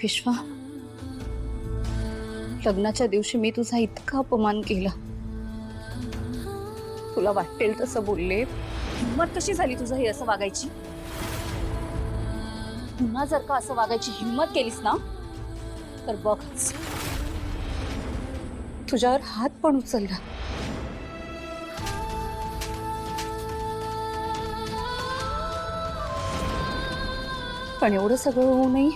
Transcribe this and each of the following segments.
विश्वा, लग्नाच्या दिवशी मी तुझा इतका अपमान केला, तुला वाटेल तसं बोलले, हिम्मत कशी झाली तुझं हे असं वागायची? पुन्हा जर का असं वागायची हिम्मत केलीस ना तर बघच, तुझ्यावर हात पण उचलला. पण एवढं सगळं होऊनही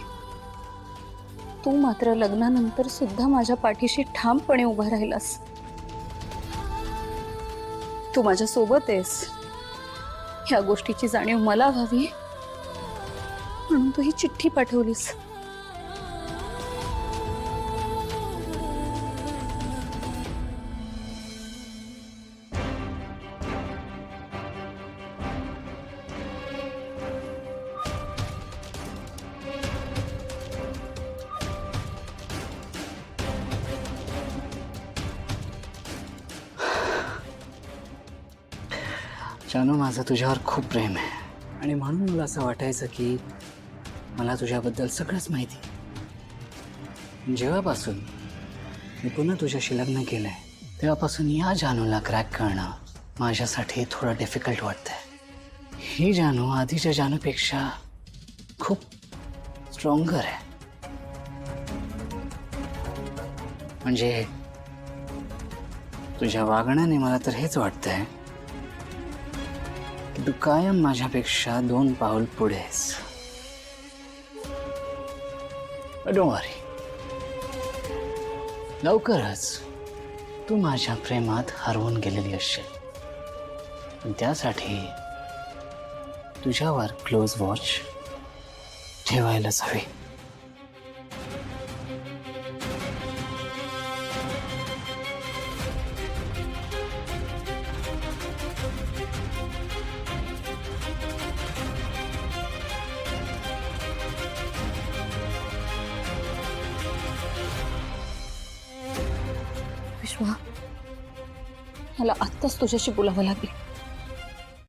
तू मात्र लग्नानंतर सुद्धा माझ्या पाठीशी ठामपणे उभा राहिलास. तू माझ्या सोबत आहेस ह्या गोष्टीची जाणीव मला व्हावी म्हणून तू ही चिठ्ठी पाठवलीस. जानू, माझं तुझ्यावर खूप प्रेम आहे आणि म्हणून मला असं वाटायचं की मला तुझ्याबद्दल सगळंच माहिती. जेव्हापासून मी पुन्हा तुझ्याशी लग्न केलंय तेव्हापासून या जानूला क्रॅक करणं माझ्यासाठी थोडं डिफिकल्ट वाटतंय. ही जानू आधीच्या जानूपेक्षा खूप स्ट्रॉंगर आहे. म्हणजे तुझ्या वागण्याने मला तर हेच वाटतंय की तू कायम माझ्यापेक्षा 2 पाऊल पुढे आहेस. डोंट वरी, लवकरच तू माझ्या प्रेमात हरवून गेलेली असशील. पण त्यासाठी तुझ्यावर क्लोज वॉच ठेवायलाच हवी. विश्वा, मला आत्ताच तुझ्याशी बोलावं लागेल.